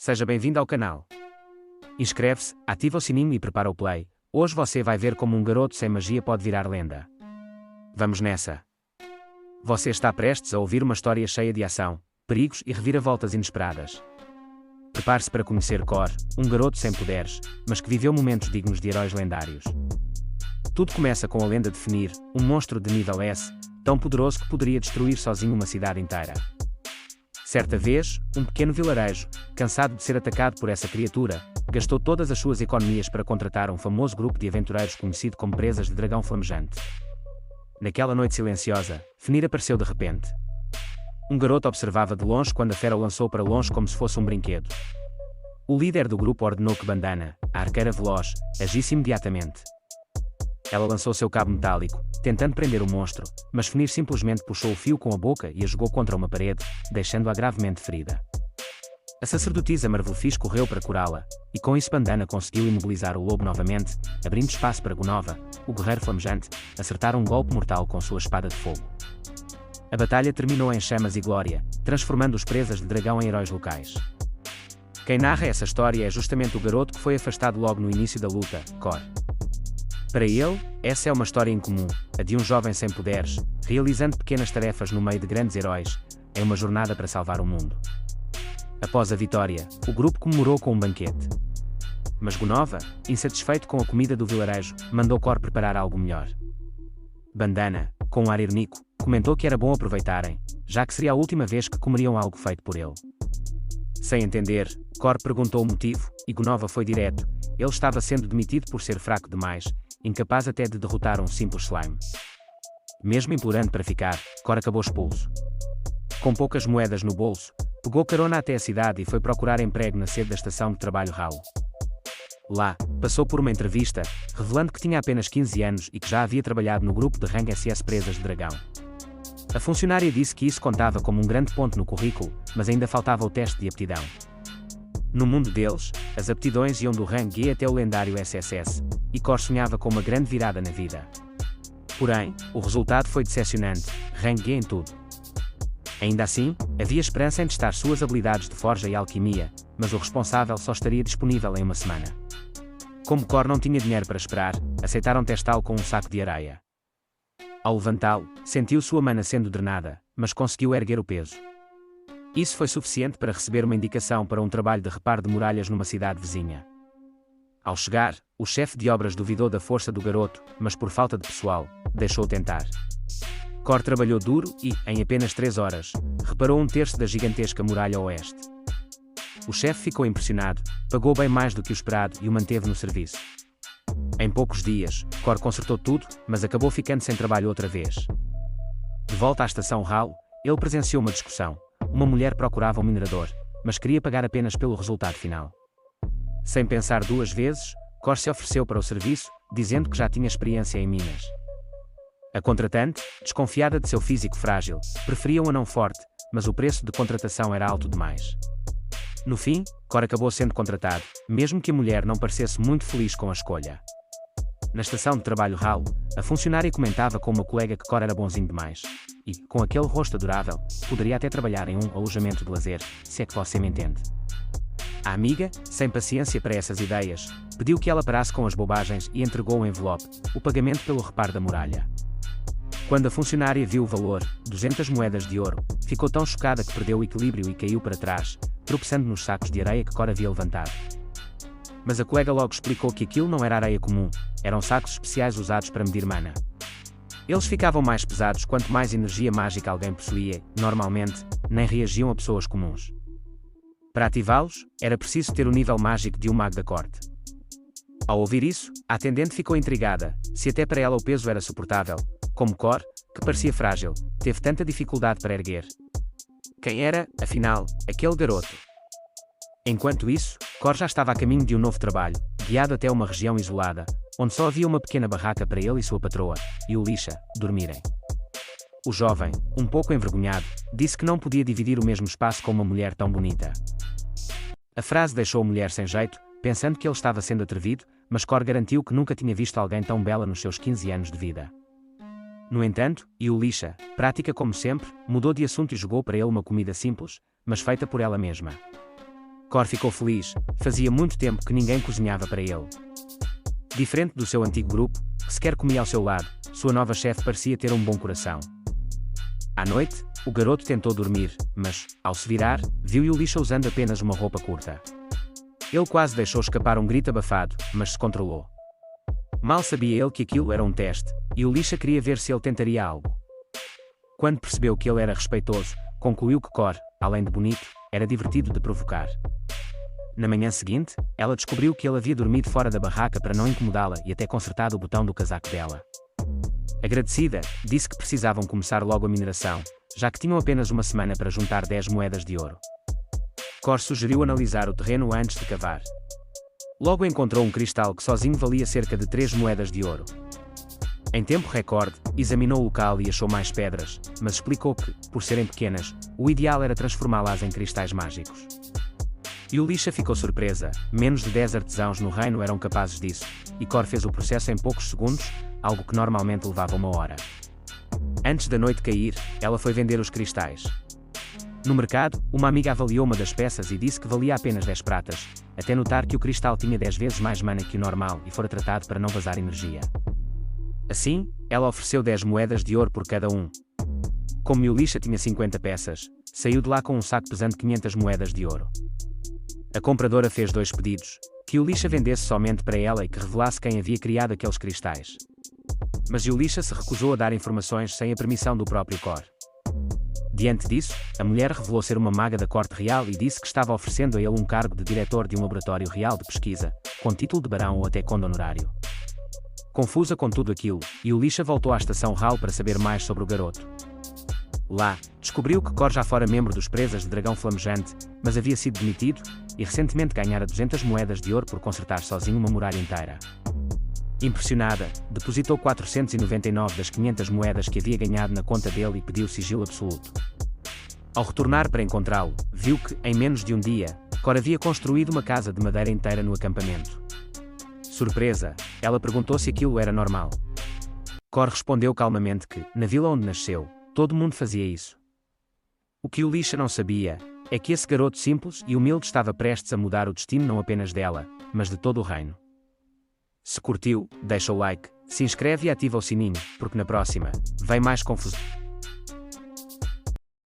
Seja bem-vindo ao canal. Inscreve-se, ativa o sininho e prepara o play. Hoje você vai ver como um garoto sem magia pode virar lenda. Vamos nessa. Você está prestes a ouvir uma história cheia de ação, perigos e reviravoltas inesperadas. Prepare-se para conhecer Cor, um garoto sem poderes, mas que viveu momentos dignos de heróis lendários. Tudo começa com a lenda de Fenrir, um monstro de nível S, tão poderoso que poderia destruir sozinho uma cidade inteira. Certa vez, um pequeno vilarejo, cansado de ser atacado por essa criatura, gastou todas as suas economias para contratar um famoso grupo de aventureiros conhecido como Presas de Dragão Flamejante. Naquela noite silenciosa, Fenrir apareceu de repente. Um garoto observava de longe quando a fera o lançou para longe como se fosse um brinquedo. O líder do grupo ordenou que Bandana, a arqueira veloz, agisse imediatamente. Ela lançou seu cabo metálico, tentando prender o monstro, mas Fenrir simplesmente puxou o fio com a boca e a jogou contra uma parede, deixando-a gravemente ferida. A sacerdotisa Marvelfish correu para curá-la, e com isso Bandana conseguiu imobilizar o lobo novamente, abrindo espaço para Gunova, o guerreiro flamejante, acertar um golpe mortal com sua espada de fogo. A batalha terminou em chamas e glória, transformando os Presas de Dragão em heróis locais. Quem narra essa história é justamente o garoto que foi afastado logo no início da luta, Cor. Para ele, essa é uma história incomum, a de um jovem sem poderes, realizando pequenas tarefas no meio de grandes heróis, em uma jornada para salvar o mundo. Após a vitória, o grupo comemorou com um banquete. Mas Gunova, insatisfeito com a comida do vilarejo, mandou Cor preparar algo melhor. Bandana, com um ar irônico, comentou que era bom aproveitarem, já que seria a última vez que comeriam algo feito por ele. Sem entender, Cor perguntou o motivo, e Gunova foi direto: ele estava sendo demitido por ser fraco demais, incapaz até de derrotar um simples slime. Mesmo implorando para ficar, Cor acabou expulso. Com poucas moedas no bolso, pegou carona até a cidade e foi procurar emprego na sede da estação de trabalho Ralo. Lá, passou por uma entrevista, revelando que tinha apenas 15 anos e que já havia trabalhado no grupo de rango SS Presas de Dragão. A funcionária disse que isso contava como um grande ponto no currículo, mas ainda faltava o teste de aptidão. No mundo deles, as aptidões iam do rango G até o lendário SSS, e Cor sonhava com uma grande virada na vida. Porém, o resultado foi decepcionante, rango G em tudo. Ainda assim, havia esperança em testar suas habilidades de forja e alquimia, mas o responsável só estaria disponível em uma semana. Como Cor não tinha dinheiro para esperar, aceitaram testá-lo com um saco de areia. Ao levantá-lo, sentiu sua mana sendo drenada, mas conseguiu erguer o peso. Isso foi suficiente para receber uma indicação para um trabalho de reparo de muralhas numa cidade vizinha. Ao chegar, o chefe de obras duvidou da força do garoto, mas por falta de pessoal, deixou-o tentar. Cor trabalhou duro e, em apenas 3 horas, reparou 1/3 da gigantesca muralha oeste. O chefe ficou impressionado, pagou bem mais do que o esperado e o manteve no serviço. Em poucos dias, Cor consertou tudo, mas acabou ficando sem trabalho outra vez. De volta à estação Ralo, ele presenciou uma discussão. Uma mulher procurava um minerador, mas queria pagar apenas pelo resultado final. Sem pensar 2 vezes, Cor se ofereceu para o serviço, dizendo que já tinha experiência em minas. A contratante, desconfiada de seu físico frágil, preferia um anão forte, mas o preço de contratação era alto demais. No fim, Cor acabou sendo contratado, mesmo que a mulher não parecesse muito feliz com a escolha. Na estação de trabalho Ralo, a funcionária comentava com uma colega que Cor era bonzinho demais. E, com aquele rosto adorável, poderia até trabalhar em um alojamento de lazer, se é que você me entende. A amiga, sem paciência para essas ideias, pediu que ela parasse com as bobagens e entregou o envelope, o pagamento pelo reparo da muralha. Quando a funcionária viu o valor, 200 moedas de ouro, ficou tão chocada que perdeu o equilíbrio e caiu para trás, tropeçando nos sacos de areia que Cor havia levantado. Mas a colega logo explicou que aquilo não era areia comum, eram sacos especiais usados para medir mana. Eles ficavam mais pesados quanto mais energia mágica alguém possuía, normalmente, nem reagiam a pessoas comuns. Para ativá-los, era preciso ter o nível mágico de um mago da corte. Ao ouvir isso, a atendente ficou intrigada, se até para ela o peso era suportável, como Cor, que parecia frágil, teve tanta dificuldade para erguer. Quem era, afinal, aquele garoto? Enquanto isso, Cor já estava a caminho de um novo trabalho, guiado até uma região isolada, onde só havia uma pequena barraca para ele e sua patroa, Yulisha, dormirem. O jovem, um pouco envergonhado, disse que não podia dividir o mesmo espaço com uma mulher tão bonita. A frase deixou a mulher sem jeito, pensando que ele estava sendo atrevido, mas Cor garantiu que nunca tinha visto alguém tão bela nos seus 15 anos de vida. No entanto, Yulisha, prática como sempre, mudou de assunto e jogou para ele uma comida simples, mas feita por ela mesma. Cor ficou feliz, fazia muito tempo que ninguém cozinhava para ele. Diferente do seu antigo grupo, que sequer comia ao seu lado, sua nova chefe parecia ter um bom coração. À noite, o garoto tentou dormir, mas, ao se virar, viu Yulisha usando apenas uma roupa curta. Ele quase deixou escapar um grito abafado, mas se controlou. Mal sabia ele que aquilo era um teste, e Yulisha queria ver se ele tentaria algo. Quando percebeu que ele era respeitoso, concluiu que Cor, além de bonito, era divertido de provocar. Na manhã seguinte, ela descobriu que ele havia dormido fora da barraca para não incomodá-la e até consertado o botão do casaco dela. Agradecida, disse que precisavam começar logo a mineração, já que tinham apenas uma semana para juntar 10 moedas de ouro. Cor sugeriu analisar o terreno antes de cavar. Logo encontrou um cristal que sozinho valia cerca de 3 moedas de ouro. Em tempo recorde, examinou o local e achou mais pedras, mas explicou que, por serem pequenas, o ideal era transformá-las em cristais mágicos. Yulisha ficou surpresa, menos de 10 artesãos no reino eram capazes disso, e Cor fez o processo em poucos segundos, algo que normalmente levava uma hora. Antes da noite cair, ela foi vender os cristais. No mercado, uma amiga avaliou uma das peças e disse que valia apenas 10 pratas, até notar que o cristal tinha 10 vezes mais mana que o normal e fora tratado para não vazar energia. Assim, ela ofereceu 10 moedas de ouro por cada um. Como Yulisha tinha 50 peças, saiu de lá com um saco pesando 500 moedas de ouro. A compradora fez 2 pedidos, que Yulisha vendesse somente para ela e que revelasse quem havia criado aqueles cristais. Mas Yulisha se recusou a dar informações sem a permissão do próprio Cor. Diante disso, a mulher revelou ser uma maga da corte real e disse que estava oferecendo a ele um cargo de diretor de um laboratório real de pesquisa, com título de barão ou até conde honorário. Confusa com tudo aquilo, Yulisha voltou à estação Hal para saber mais sobre o garoto. Lá, descobriu que Cor já fora membro dos Presas de Dragão Flamejante, mas havia sido demitido, e recentemente ganhara 200 moedas de ouro por consertar sozinho uma muralha inteira. Impressionada, depositou 499 das 500 moedas que havia ganhado na conta dele e pediu sigilo absoluto. Ao retornar para encontrá-lo, viu que, em menos de um dia, Cor havia construído uma casa de madeira inteira no acampamento. Surpresa, ela perguntou se aquilo era normal. Cor respondeu calmamente que, na vila onde nasceu, todo mundo fazia isso. O que Yulisha não sabia, é que esse garoto simples e humilde estava prestes a mudar o destino não apenas dela, mas de todo o reino. Se curtiu, deixa o like, se inscreve e ativa o sininho, porque na próxima, vem mais confusão.